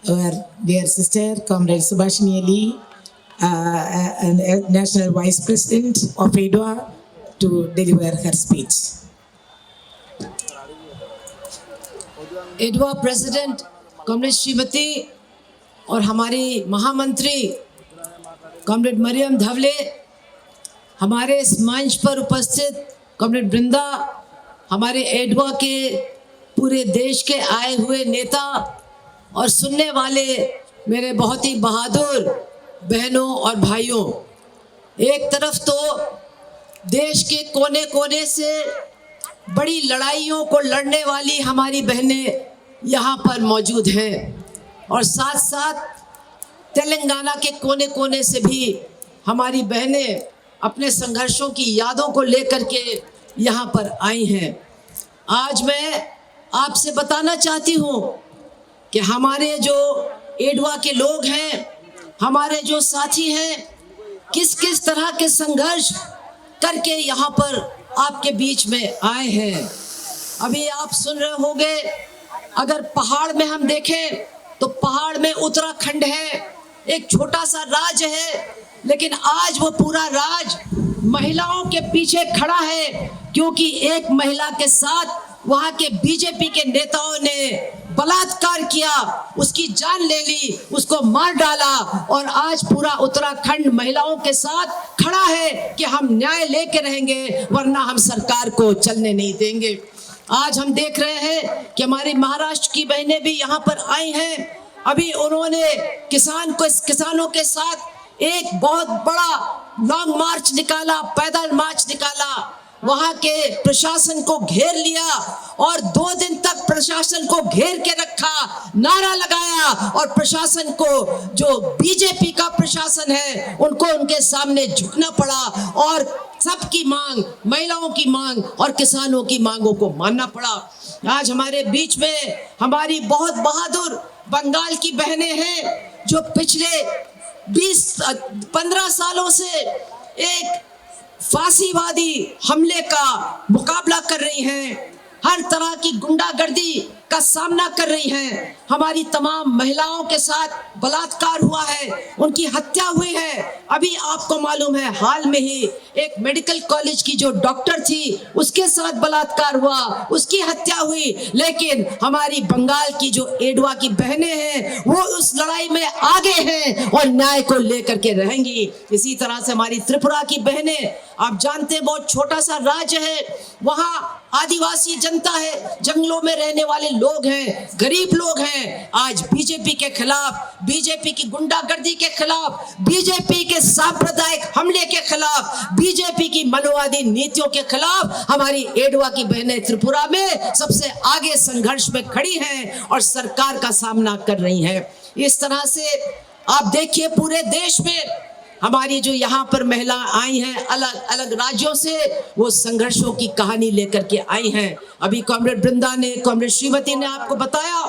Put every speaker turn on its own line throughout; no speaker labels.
our dear sister, Comrade Subhashini Ali, and National Vice President of EDWA, to deliver her speech.
एडवा president comrade Shrimati और हमारी महामंत्री comrade Maryam Dhawale, हमारे इस मंच पर उपस्थित कॉमरेड वृंदा, हमारे एडवा के पूरे देश के आए हुए नेता और सुनने वाले मेरे बहुत ही बहादुर बहनों और भाइयों, एक तरफ तो देश के कोने कोने से बड़ी लड़ाइयों को लड़ने वाली हमारी बहनें यहाँ पर मौजूद हैं और साथ साथ तेलंगाना के कोने कोने से भी हमारी बहनें अपने संघर्षों की यादों को लेकर के यहाँ पर आई हैं। आज मैं आपसे बताना चाहती हूँ कि हमारे जो एडवा के लोग हैं, हमारे जो साथी हैं, किस किस तरह के संघर्ष करके यहाँ पर आपके बीच में आए हैं। अभी आप सुन रहे होंगे, अगर पहाड़ में हम देखें तो पहाड़ में उत्तराखंड है, एक छोटा सा राज्य है, लेकिन आज वो पूरा राज्य महिलाओं के पीछे खड़ा है, क्योंकि एक महिला के साथ वहाँ के बीजेपी के नेताओं ने बलात्कार किया, उसकी जान ले ली, उसको मार डाला और आज पूरा उत्तराखंड महिलाओं के साथ खड़ा है कि हम न्याय लेके रहेंगे, वरना हम सरकार को चलने नहीं देंगे। आज हम देख रहे हैं कि हमारी महाराष्ट्र की बहनें भी यहाँ पर आई हैं। अभी उन्होंने किसानों के साथ एक बहुत बड़ा लॉन्ग मार्च निकाला, पैदल मार्च निकाला, वहां के प्रशासन को घेर लिया और 2 दिन तक प्रशासन को घेर के रखा, नारा लगाया और प्रशासन को, जो बीजेपी का प्रशासन है, उनको उनके सामने झुकना पड़ा और सबकी मांग, महिलाओं की मांग और किसानों की मांगों को मानना पड़ा। आज हमारे बीच में हमारी बहुत बहादुर बंगाल की बहनें हैं, जो पिछले 15 सालों से एक फांसीवादी हमले का मुकाबला कर रही हैं, हर तरह की गुंडागर्दी का सामना कर रही हैं। हमारी तमाम महिलाओं के साथ बलात्कार हुआ है, उनकी हत्या हुई है। अभी आपको मालूम है, हाल में ही एक मेडिकल कॉलेज की जो डॉक्टर थी, उसके साथ बलात्कार हुआ, उसकी हत्या हुई। लेकिन हमारी बंगाल की जो एडवा की बहनें हैं, वो उस लड़ाई में आगे हैं और न्याय को लेकर के रहेंगी। इसी तरह से हमारी त्रिपुरा की बहनें, आप जानते हैं बहुत छोटा सा राज्य है, वहाँ आदिवासी जनता है, जंगलों में रहने वाले लोग हैं, गरीब लोग हैं। आज बीजेपी के खिलाफ, बीजेपी की गुंडागर्दी के खिलाफ, बीजेपी के सांप्रदायिक हमले के खिलाफ, बीजेपी की मनोवादी नीतियों के खिलाफ हमारी एडवा की बहनें त्रिपुरा में सबसे आगे संघर्ष में खड़ी हैं और सरकार का सामना कर रही हैं। इस तरह से आप देखिए, पूरे देश में हमारी जो यहाँ पर महिला आई हैं अलग अलग राज्यों से, वो संघर्षों की कहानी लेकर के आई हैं। अभी कॉमरेड वृंदा ने, कॉमरेड श्रीमती ने आपको बताया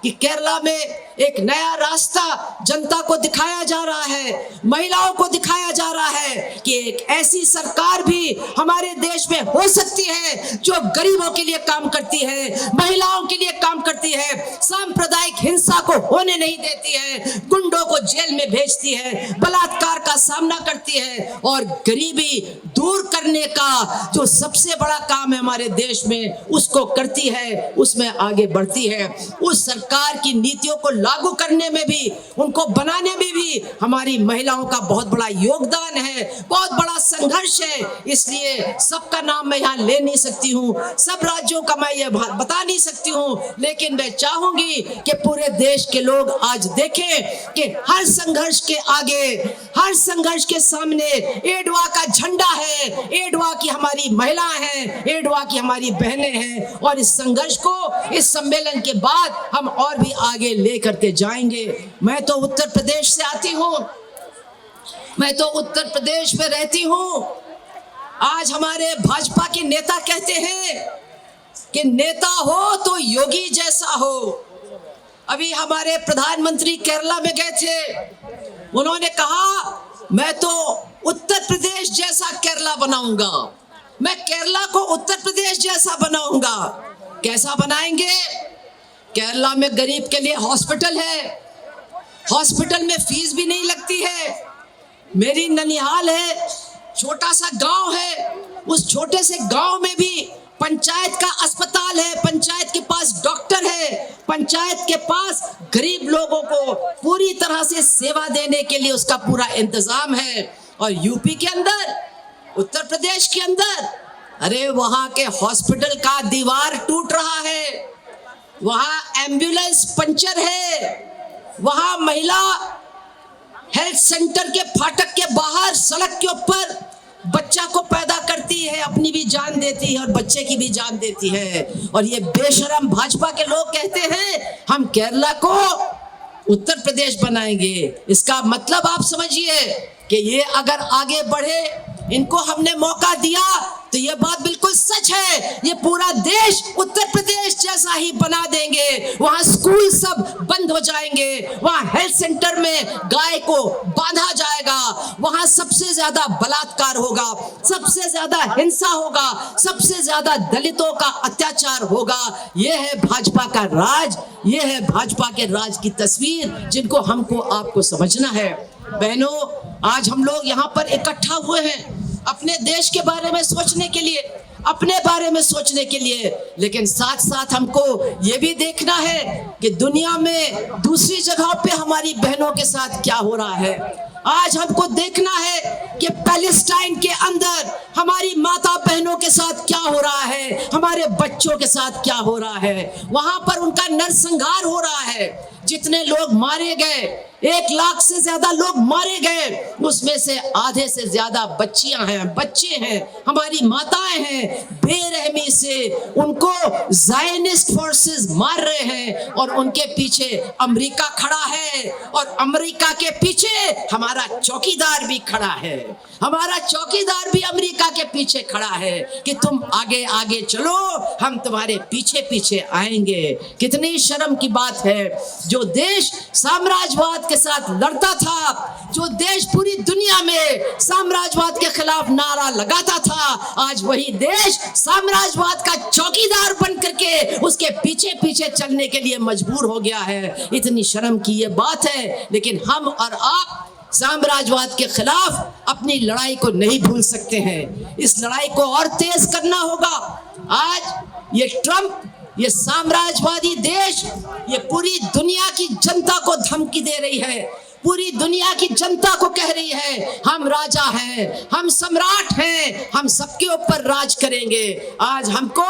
कि केरला में एक नया रास्ता जनता को दिखाया जा रहा है, महिलाओं को दिखाया जा रहा है कि एक ऐसी सरकार भी हमारे देश में हो सकती है जो गरीबों के लिए काम करती है, महिलाओं के लिए काम करती है, सांप्रदायिक हिंसा को होने नहीं देती है, गुंडों को जेल में भेजती है, बलात्कार का सामना करती है और गरीबी दूर करने का जो सबसे बड़ा काम है हमारे देश में, उसको करती है, उसमें आगे बढ़ती है। उस सरकार की नीतियों को लागू करने में भी, उनको बनाने में भी हमारी महिलाओं का बहुत बड़ा योगदान है, बहुत बड़ा संघर्ष है। इसलिए सबका नाम मैं यहाँ ले नहीं सकती हूँ, सब राज्यों का मैं ये बता नहीं सकती हूँ, लेकिन मैं चाहूंगी कि पूरे देश के लोग आज देखें कि हर संघर्ष के आगे, हर संघर्ष के सामने एडवा का झंडा है, एडवा की हमारी महिलाएं हैं, एडवा की हमारी बहनें हैं और इस संघर्ष को इस सम्मेलन के बाद हम और भी आगे लेकर के जाएंगे। मैं तो उत्तर प्रदेश से आती हूँ, मैं तो उत्तर प्रदेश में रहती हूँ। आज हमारे भाजपा के नेता कहते हैं कि नेता हो तो योगी जैसा हो। अभी हमारे प्रधानमंत्री केरला में गए थे, उन्होंने कहा मैं तो उत्तर प्रदेश जैसा केरला बनाऊंगा, मैं केरला को उत्तर प्रदेश जैसा बनाऊंगा। कैसा बनाएंगे? केरला में गरीब के लिए हॉस्पिटल है, हॉस्पिटल में फीस भी नहीं लगती है। मेरी ननिहाल है, छोटा सा गांव है, उस छोटे से गांव में भी पंचायत का अस्पताल है, पंचायत के पास डॉक्टर है, पंचायत के पास गरीब लोगों को पूरी तरह से सेवा देने के लिए उसका पूरा इंतजाम है। और यूपी के अंदर, उत्तर प्रदेश के अंदर, अरे वहां के हॉस्पिटल का दीवार टूट रहा है, वहां एम्बुलेंस पंचर है, वहां महिला हेल्थ सेंटर के फाटक के बाहर सड़क के ऊपर बच्चा को पैदा करती है, अपनी भी जान देती है और बच्चे की भी जान देती है। और ये बेशरम भाजपा के लोग कहते हैं हम केरला को उत्तर प्रदेश बनाएंगे। इसका मतलब आप समझिए कि ये अगर आगे बढ़े, इनको हमने मौका दिया तो ये बात बिल्कुल सच है, ये पूरा देश उत्तर प्रदेश जैसा ही बना देंगे। वहां स्कूल सब बंद हो जाएंगे, वहां हेल्थ सेंटर में गाय को बांधा जाएगा, वहां सबसे ज्यादा बलात्कार होगा, सबसे ज्यादा हिंसा होगा, सबसे ज्यादा दलितों का अत्याचार होगा। ये है भाजपा का राज, ये है भाजपा के राज की तस्वीर जिनको हमको आपको समझना है। बहनों, आज हम लोग यहाँ पर इकट्ठा हुए हैं अपने देश के बारे में सोचने के लिए, अपने बारे में सोचने के लिए, लेकिन साथ साथ हमको ये भी देखना है कि दुनिया में दूसरी जगहों पे हमारी बहनों के साथ क्या हो रहा है। आज हमको देखना है कि पैलेस्टाइन के अंदर हमारी माता बहनों के साथ क्या हो रहा है, हमारे बच्चों के साथ क्या हो रहा है। वहां पर उनका नरसंहार हो रहा है, जितने लोग मारे गए, 1 लाख से ज्यादा लोग मारे गए, उसमें से आधे से ज्यादा बच्चियां हैं, बच्चे हैं, हमारी माताएं हैं। बेरहमी से उनको ज़ायनिस्ट फोर्सेस मार रहे हैं और उनके पीछे अमेरिका खड़ा है, और अमेरिका के पीछे हमारा चौकीदार भी खड़ा है, हमारा चौकीदार भी अमेरिका के पीछे खड़ा है कि तुम आगे आगे चलो, हम तुम्हारे पीछे पीछे आएंगे। कितनी शर्म की बात है, जो देश साम्राज्यवाद के साथ लड़ता था, जो देश पूरी दुनिया में साम्राज्यवाद के खिलाफ नारा लगाता था, आज वही देश साम्राज्यवाद का चौकीदार बन करके उसके पीछे पीछे चलने के लिए मजबूर हो गया है। इतनी शर्म की ये बात है, लेकिन हम और आप साम्राज्यवाद के खिलाफ अपनी लड़ाई को नहीं भूल सकते हैं। इस लड़ाई को और तेज करना होगा। आज ये ट्रंप, ये साम्राज्यवादी देश, ये पूरी दुनिया की जनता को धमकी दे रही है, पूरी दुनिया की जनता को कह रही है हम राजा हैं, हम सम्राट हैं, हम सबके ऊपर राज करेंगे। आज हमको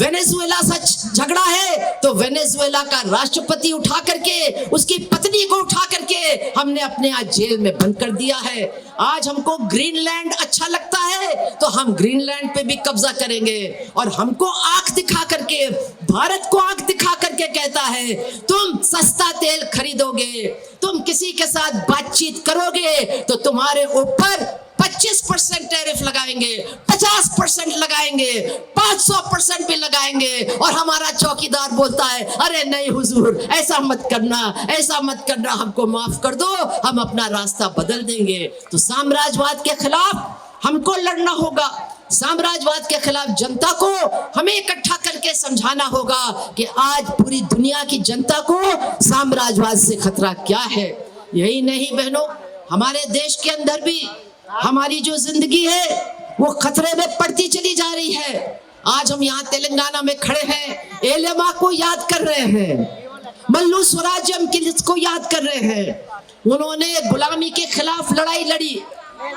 वेनेजुएला से झगड़ा है तो वेनेजुएला का राष्ट्रपति उठा करके, उसकी पत्नी को उठा करके हमने अपने यहाँ जेल में बंद कर दिया है। आज हमको ग्रीनलैंड अच्छा लगता है तो हम ग्रीनलैंड पे भी कब्जा करेंगे, और हमको आंख दिखा करके, भारत को आंख दिखा करके कहता है तुम सस्ता तेल खरीदोगे, तुम किसी के साथ बातचीत करोगे तो तुम्हारे ऊपर 25% टैरिफ लगाएंगे, 50% लगाएंगे, 500% भी लगाएंगे। और हमारा चौकीदार बोलता है अरे नहीं हुजूर, ऐसा मत करना, ऐसा मत करना, हमको माफ कर दो, हम अपना रास्ता बदल देंगे। तो साम्राज्यवाद के खिलाफ हमको लड़ना होगा, साम्राज्यवाद के खिलाफ जनता को हमें इकट्ठा करके समझाना होगा कि आज पूरी दुनिया की जनता को साम्राज्यवाद से खतरा क्या है। यही नहीं बहनों, हमारे देश के अंदर भी हमारी जो जिंदगी है वो खतरे में पड़ती चली जा रही है। आज हम यहाँ तेलंगाना में खड़े हैं, एलेमा को याद कर रहे हैं, मल्लू स्वराज्यम को याद कर रहे हैं। उन्होंने गुलामी के खिलाफ लड़ाई लड़ी,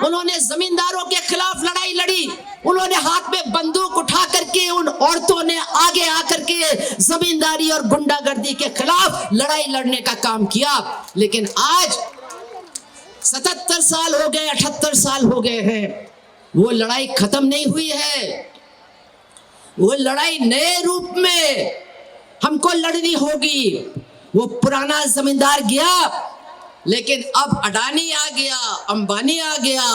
उन्होंने जमींदारों के खिलाफ लड़ाई लड़ी, उन्होंने हाथ में बंदूक उठा करके, उन औरतों ने आगे आकर के जमींदारी और गुंडागर्दी के खिलाफ लड़ाई लड़ने का काम किया। लेकिन आज 77 साल हो गए, 78 साल हो गए हैं, वो लड़ाई खत्म नहीं हुई है। वो लड़ाई नए रूप में हमको लड़नी होगी। वो पुराना जमींदार गया, लेकिन अब अडानी आ गया, अंबानी आ गया,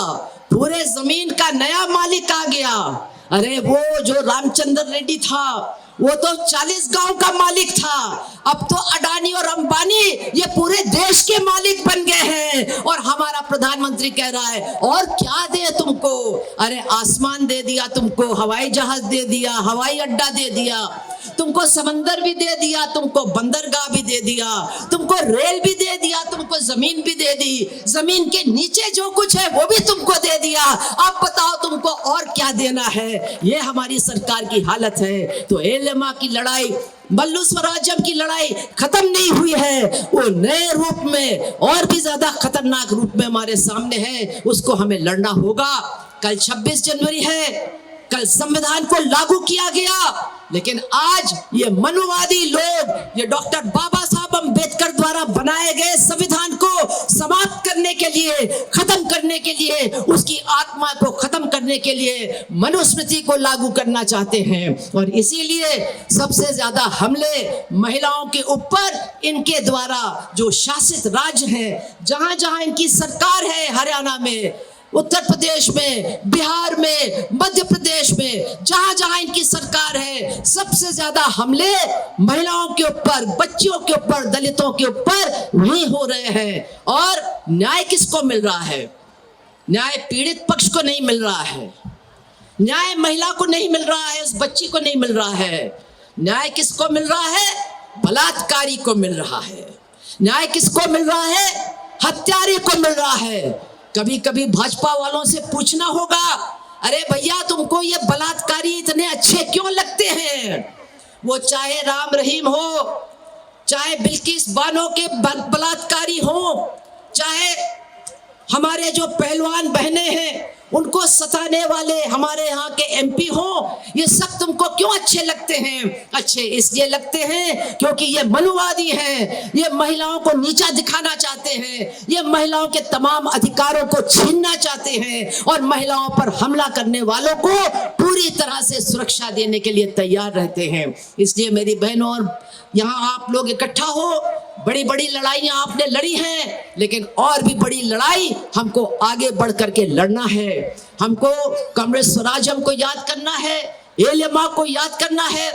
पूरे जमीन का नया मालिक आ गया। अरे वो जो रामचंद्र रेड्डी था वो तो 40 गांव का मालिक था, अब तो अडानी और अंबानी ये पूरे देश के मालिक बन गए हैं। और हमारा प्रधानमंत्री कह रहा है और क्या दे तुमको, अरे आसमान दे दिया तुमको, हवाई जहाज दे दिया, हवाई अड्डा दे दिया, तुमको समंदर भी दे दिया, तुमको बंदरगाह भी दे दिया, तुमको रेल भी दे दिया, तुमको तुमको जमीन भी दे दी, जमीन के नीचे जो कुछ है वो भी तुमको दे दिया, अब बताओ तुमको और क्या देना है। ये हमारी सरकार की हालत है। तो एलेमा की लड़ाई, मल्लू स्वराज्यम की लड़ाई खत्म नहीं हुई है, वो नए रूप में और भी ज्यादा खतरनाक रूप में हमारे सामने है, उसको हमें लड़ना होगा। कल 26 जनवरी है, कल संविधान को लागू किया गया, लेकिन आज ये मनुवादी लोग, ये डॉक्टर बाबा साहब अम्बेडकर द्वारा बनाए गए संविधान को समाप्त करने के लिए, खत्म करने के लिए, उसकी आत्मा को खत्म करने के लिए मनुस्मृति को लागू करना चाहते हैं। और इसीलिए सबसे ज्यादा हमले महिलाओं के ऊपर इनके द्वारा जो शासित राज्य हैं, जहां जहां इनकी सरकार है, हरियाणा में, उत्तर प्रदेश में, बिहार में, मध्य प्रदेश में, जहां जहां इनकी सरकार है, सबसे ज्यादा हमले महिलाओं के ऊपर, बच्चियों के ऊपर, दलितों के ऊपर वही हो रहे हैं। और न्याय किसको मिल रहा है? न्याय पीड़ित पक्ष को नहीं मिल रहा है, न्याय महिला को नहीं मिल रहा है, उस बच्ची को नहीं मिल रहा है। न्याय किसको मिल रहा है? बलात्कारी को मिल रहा है। न्याय किसको मिल रहा है? हत्यारे को मिल रहा है। कभी कभी भाजपा वालों से पूछना होगा, अरे भैया तुमको ये बलात्कारी इतने अच्छे क्यों लगते हैं? वो चाहे राम रहीम हो, चाहे बिल्किस बानो के बलात्कारी हो, चाहे हमारे जो पहलवान बहनें हैं उनको सताने वाले हमारे यहाँ के एमपी हो, ये सब तुमको क्यों अच्छे लगते हैं? अच्छे इसलिए लगते हैं क्योंकि ये मनुवादी हैं, ये महिलाओं को नीचा दिखाना चाहते हैं, ये महिलाओं के तमाम अधिकारों को छीनना चाहते हैं और महिलाओं पर हमला करने वालों को पूरी तरह से सुरक्षा देने के लिए तैयार रहते हैं। इसलिए मेरी बहनों, और यहाँ आप लोग इकट्ठा हो, बड़ी बड़ी लड़ाइयां आपने लड़ी हैं, लेकिन और भी बड़ी लड़ाई हमको आगे बढ़ करके लड़ना है। हमको कॉमरेड स्वराज्यम को याद करना है, एलेमा को याद करना है,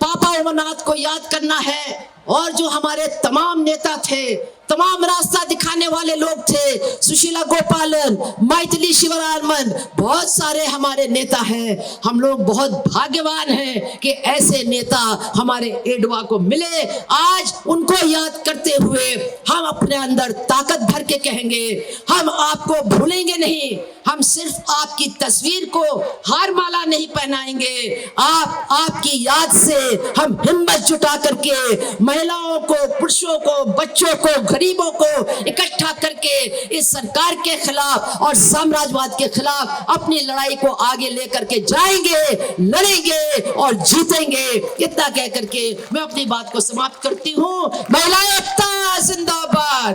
पापा उमरनाथ को याद करना है, और जो हमारे तमाम नेता थे, तमाम रास्ता दिखाने वाले लोग थे, सुशीला गोपालन, मैथिली शिवरामन, बहुत सारे हमारे नेता हैं। हम लोग बहुत भाग्यवान हैं कि ऐसे नेता हमारे एडवा को मिले। आज उनको याद करते हुए हम अपने अंदर ताकत भर के कहेंगे, हम आपको भूलेंगे नहीं, हम सिर्फ आपकी तस्वीर को हार माला नहीं पहनाएंगे, आपकी याद से हम हिम्मत जुटा करके महिलाओं को, पुरुषों को, बच्चों को, गरीबों को इकट्ठा करके इस सरकार के खिलाफ और साम्राज्यवाद के खिलाफ अपनी लड़ाई को आगे लेकर के जाएंगे, लड़ेंगे और जीतेंगे। इतना कह करके मैं अपनी बात को समाप्त करती हूँ। महिलाएं एकता जिंदाबाद।